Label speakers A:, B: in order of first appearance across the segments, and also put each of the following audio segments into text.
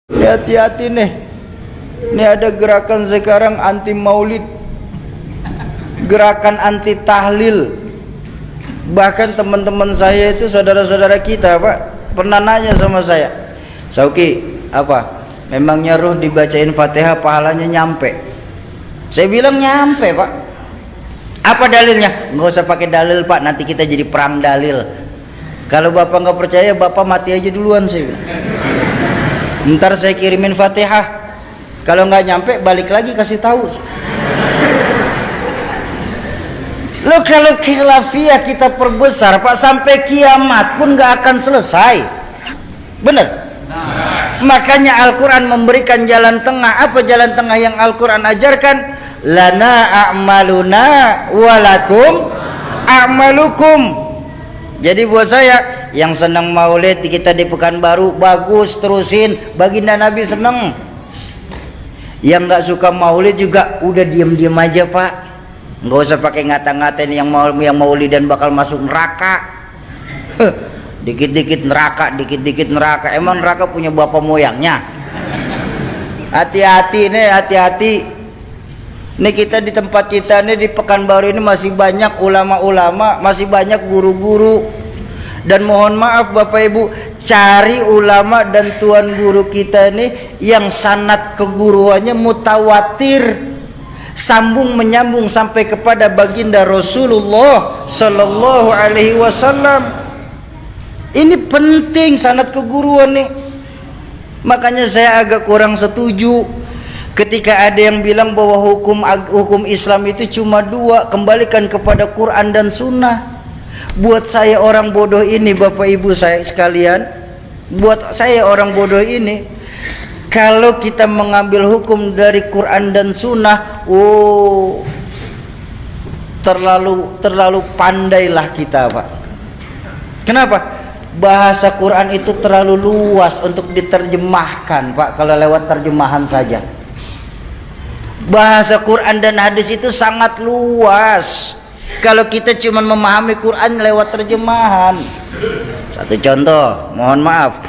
A: Hati-hati nih. Ini ada gerakan sekarang anti maulid, gerakan anti tahlil. Bahkan teman-teman saya itu, saudara-saudara kita, Pak, pernah nanya sama saya, Sauki, apa? Memangnya ruh dibacain Fatihah pahalanya nyampe? Saya bilang nyampe, Pak. Apa dalilnya? Nggak usah pakai dalil, Pak, nanti kita jadi perang dalil. Kalau Bapak nggak percaya, Bapak mati aja duluan, saya bilang. Ntar saya kirimin Fatihah. Kalau nggak nyampe, balik lagi kasih tahu. Lo kalau khilafiyah kita perbesar, Pak, sampai kiamat pun nggak akan selesai. Bener? Makanya Al-Quran memberikan jalan tengah. Apa jalan tengah yang Al-Quran ajarkan? Lana a'maluna walakum a'malukum. Jadi buat saya yang senang maulid kita di Pekanbaru, bagus, terusin. Baginda Nabi senang. Yang nggak suka maulid juga udah diam-diam aja, Pak. Nggak usah pakai ngata-ngatain yang maulid dan bakal masuk neraka. Dikit-dikit neraka, dikit-dikit neraka. Emang neraka punya bapak moyangnya? Hati-hati nih, hati-hati. Nih kita di tempat kita nih di Pekanbaru ini masih banyak ulama-ulama, masih banyak guru-guru. Dan mohon maaf Bapak Ibu, cari ulama dan tuan guru kita nih yang sanad keguruannya mutawatir, sambung menyambung sampai kepada baginda Rasulullah Sallallahu Alaihi Wasallam. Ini penting sanad keguruan nih. Makanya saya agak kurang setuju ketika ada yang bilang bahwa hukum Islam itu cuma dua, kembalikan kepada Quran dan Sunnah. Buat saya orang bodoh ini, Bapak Ibu saya sekalian, buat saya orang bodoh ini, kalau kita mengambil hukum dari Quran dan Sunnah, terlalu pandailah kita, Pak. Kenapa? Bahasa Quran itu terlalu luas untuk diterjemahkan, Pak, kalau lewat terjemahan saja. Bahasa Quran dan hadis itu sangat luas kalau kita cuma memahami Quran lewat terjemahan. Satu contoh, mohon maaf,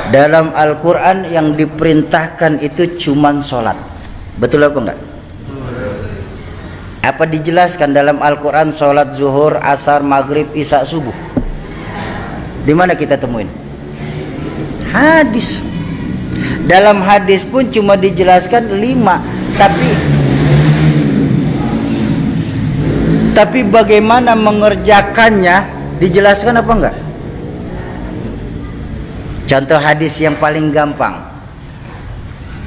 A: dalam Al-Quran yang diperintahkan itu cuma sholat. Betul apa enggak? Apa dijelaskan dalam Al-Quran sholat zuhur, asar, maghrib, isya, subuh? Di mana kita temuin? Hadis. Dalam hadis pun cuma dijelaskan 5, tapi bagaimana mengerjakannya dijelaskan apa enggak? Contoh hadis yang paling gampang.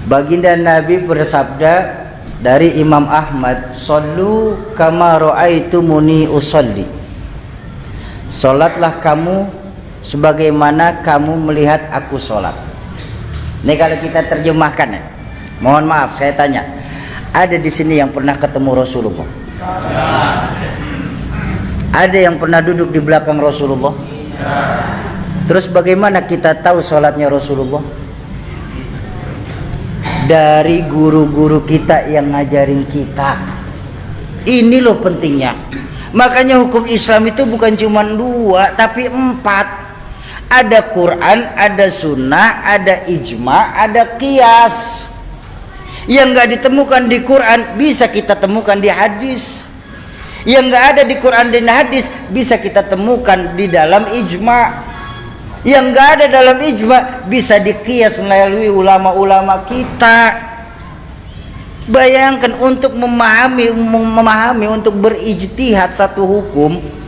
A: Baginda Nabi bersabda dari Imam Ahmad, "Shallu kama ra'aitumuni usolli." Salatlah kamu sebagaimana kamu melihat aku sholat. Ini kalau kita terjemahkan ya. Mohon maaf saya tanya, ada di sini yang pernah ketemu Rasulullah? Ada yang pernah duduk di belakang Rasulullah? Terus bagaimana kita tahu sholatnya Rasulullah? Dari guru-guru kita yang ngajarin kita. Ini loh pentingnya. Makanya hukum Islam itu bukan cuma 2 tapi 4. Ada Quran, ada Sunnah, ada ijma, ada qiyas. Yang nggak ditemukan di Quran bisa kita temukan di hadis. Yang nggak ada di Quran dan hadis bisa kita temukan di dalam ijma. Yang nggak ada dalam ijma bisa diqiyas melalui ulama-ulama kita. Bayangkan untuk memahami untuk berijtihad satu hukum,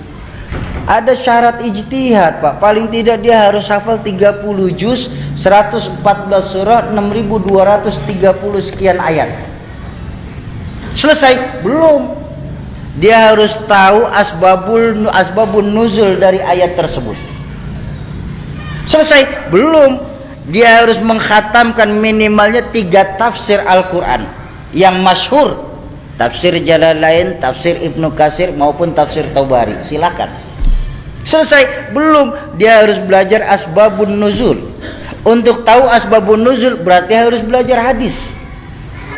A: ada syarat ijtihad, Pak. Paling tidak dia harus hafal 30 juz, 114 surah, 6230 sekian ayat. Selesai? Belum. Dia harus tahu asbabun nuzul dari ayat tersebut. Selesai? Belum. Dia harus mengkhatamkan minimalnya 3 tafsir Al-Quran yang masyhur. Tafsir Jalalain, tafsir Ibnu Katsir maupun tafsir Tabari. Silakan. Selesai? Belum. Dia harus belajar asbabun nuzul. Untuk tahu asbabun nuzul berarti harus belajar hadis.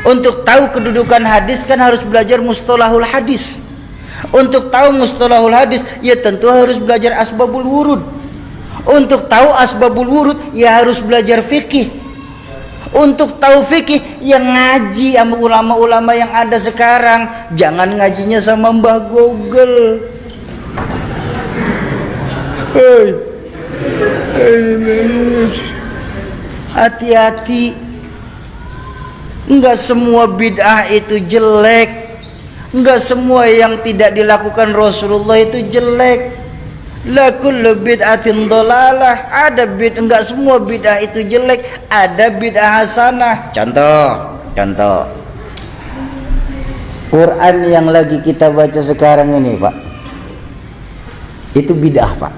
A: Untuk tahu kedudukan hadis kan harus belajar mustalahul hadis. Untuk tahu mustalahul hadis ya tentu harus belajar asbabul wurud. Untuk tahu asbabul wurud ya harus belajar fikih. Untuk tahu fikih yang ngaji sama ulama-ulama yang ada sekarang. Jangan ngajinya sama Mbah Google. Hati-hati. Enggak semua bid'ah itu jelek. Enggak semua yang tidak dilakukan Rasulullah itu jelek. La kullu bid'atin dhalalah. Ada enggak semua bid'ah itu jelek, ada bid'ah hasanah. Contoh. Quran yang lagi kita baca sekarang ini, Pak. Itu bid'ah, Pak.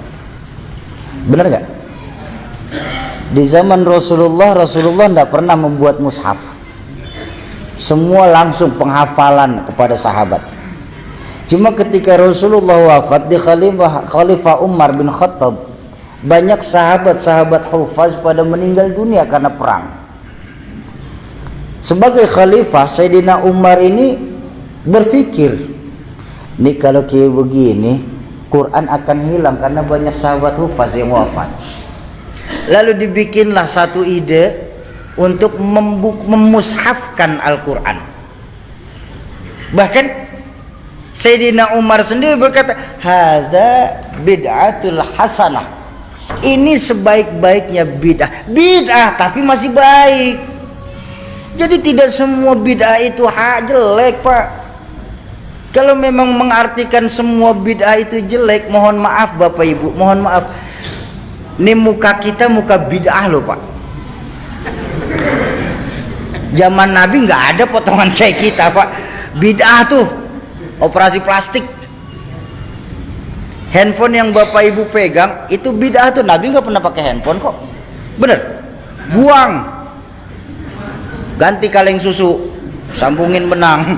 A: Benar enggak? Di zaman Rasulullah tidak pernah membuat mushaf. Semua langsung penghafalan kepada sahabat. Cuma ketika Rasulullah wafat di Khalifah Umar bin Khattab, banyak sahabat-sahabat hufaz pada meninggal dunia karena perang. Sebagai khalifah, Sayyidina Umar ini berpikir, nih kalau kayak begini Quran akan hilang karena banyak sahabat hufaz yang wafat. Lalu dibikinlah satu ide untuk memushafkan Al-Quran. Bahkan Sayyidina Umar sendiri berkata, hadza bid'atul hasanah. Ini sebaik-baiknya bid'ah. Bid'ah tapi masih baik. Jadi tidak semua bid'ah itu jelek, Pak. Kalau memang mengartikan semua bid'ah itu jelek, mohon maaf Bapak Ibu, mohon maaf. Ini muka kita muka bid'ah loh, Pak. Zaman Nabi nggak ada potongan kayak kita, Pak. Bid'ah tuh operasi plastik. Handphone yang Bapak Ibu pegang itu bid'ah tuh. Nabi nggak pernah pakai handphone kok. Bener? Buang. Ganti kaleng susu, sambungin benang.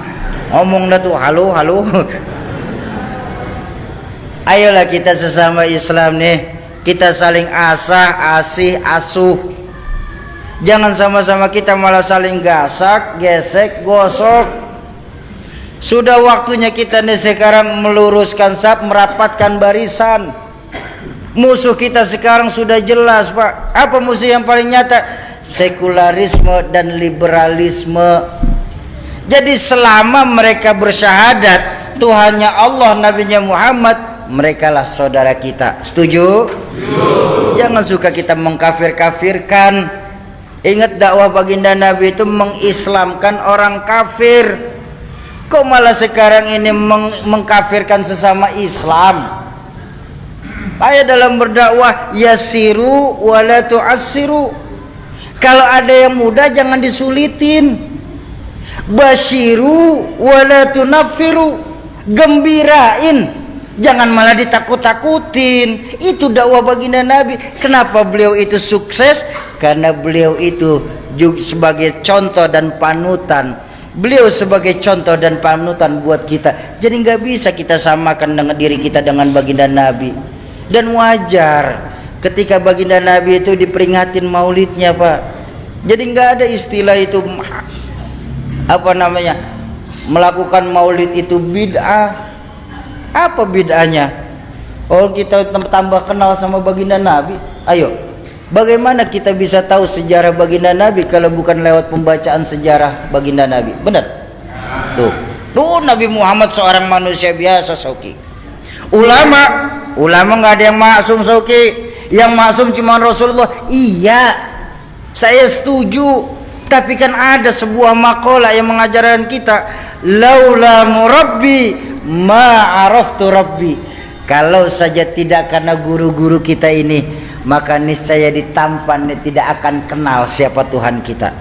A: Ngomong dah tuh, halo. Ayolah kita sesama Islam nih, kita saling asuh. Jangan sama-sama kita malah saling gasak, gesek, gosok. Sudah waktunya kita nih sekarang meluruskan saf, merapatkan barisan. Musuh kita sekarang sudah jelas, Pak. Apa musuh yang paling nyata? Sekularisme dan liberalisme. Jadi selama mereka bersyahadat Tuhannya Allah, Nabinya Muhammad, merekalah saudara kita. Setuju? Jangan suka kita mengkafir-kafirkan. Ingat dakwah baginda Nabi itu mengislamkan orang kafir. Kok malah sekarang ini mengkafirkan sesama Islam? Ayo dalam berdakwah, yasiru wala tu'assiru. Kalau ada yang mudah jangan disulitin. Basyiru wala tunaffiru. Gembirain, jangan malah ditakut-takutin. Itu dakwah baginda Nabi. Kenapa beliau itu sukses? Karena beliau itu juga sebagai contoh dan panutan. Beliau sebagai contoh dan panutan buat kita. Jadi nggak bisa kita samakan dengan diri kita dengan baginda Nabi. Dan wajar ketika baginda Nabi itu diperingatin maulidnya, Pak. Jadi nggak ada istilah itu melakukan maulid itu bid'ah. Apa bid'ahnya? Oh, kita tambah kenal sama baginda Nabi. Ayo, bagaimana kita bisa tahu sejarah baginda Nabi kalau bukan lewat pembacaan sejarah baginda Nabi? Benar? Tuh Nabi Muhammad seorang manusia biasa, Soki. Ulama nggak ada yang maksum, Soki. Yang maksum cuma Rasulullah. Iya, saya setuju. Tapi kan ada sebuah makalah yang mengajarkan kita, laula murabbi ma araftu rabbi. Kalau saja tidak karena guru-guru kita ini, maka niscaya ditampan tidak akan kenal siapa Tuhan kita.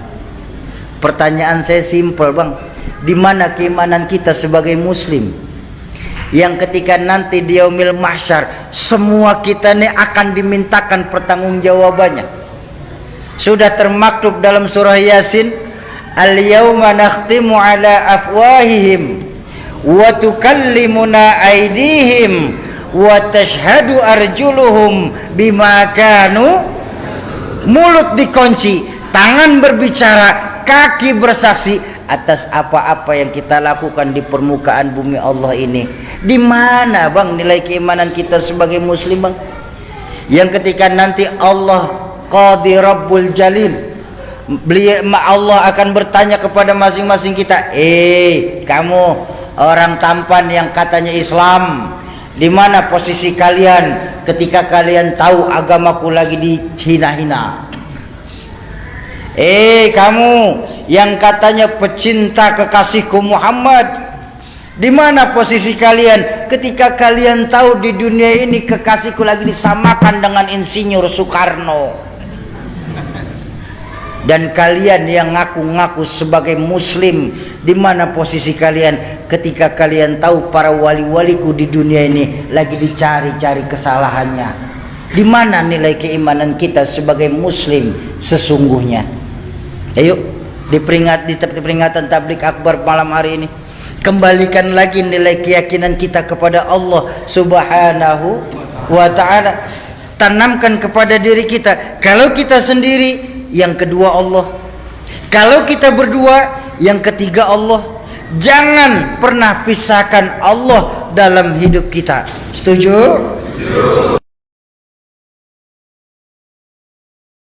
A: Pertanyaan saya simpel, Bang. Di mana keimanan kita sebagai muslim yang ketika nanti di yaumil mahsyar semua kita ini akan dimintakan pertanggungjawabannya? Sudah termaktub dalam surah Yasin, al-yauma nakhtimu ala afwahihim wa tukallimuna aydihim wa tashhadu arjuluhum bima kanu. Mulut dikunci, tangan berbicara, kaki bersaksi atas apa-apa yang kita lakukan di permukaan bumi Allah ini. Di mana, Bang, nilai keimanan kita sebagai muslim, Bang? yang ketika nanti Allah Qadi Rabbul Jalil, Allah akan bertanya kepada masing-masing kita, kamu orang tampan yang katanya Islam, di mana posisi kalian ketika kalian tahu agamaku lagi dihina-hina? Kamu yang katanya pecinta kekasihku Muhammad, di mana posisi kalian ketika kalian tahu di dunia ini kekasihku lagi disamakan dengan Insinyur Soekarno? Dan kalian yang ngaku-ngaku sebagai muslim, di mana posisi kalian ketika kalian tahu para wali-waliku di dunia ini lagi dicari-cari kesalahannya? Di mana nilai keimanan kita sebagai muslim sesungguhnya? Ayo di peringatan tablik akbar malam hari ini, kembalikan lagi nilai keyakinan kita kepada Allah Subhanahu wa ta'ala. Tanamkan kepada diri kita, kalau kita sendiri, yang kedua Allah. Kalau kita berdua, yang ketiga Allah. Jangan pernah pisahkan Allah dalam hidup kita. Setuju?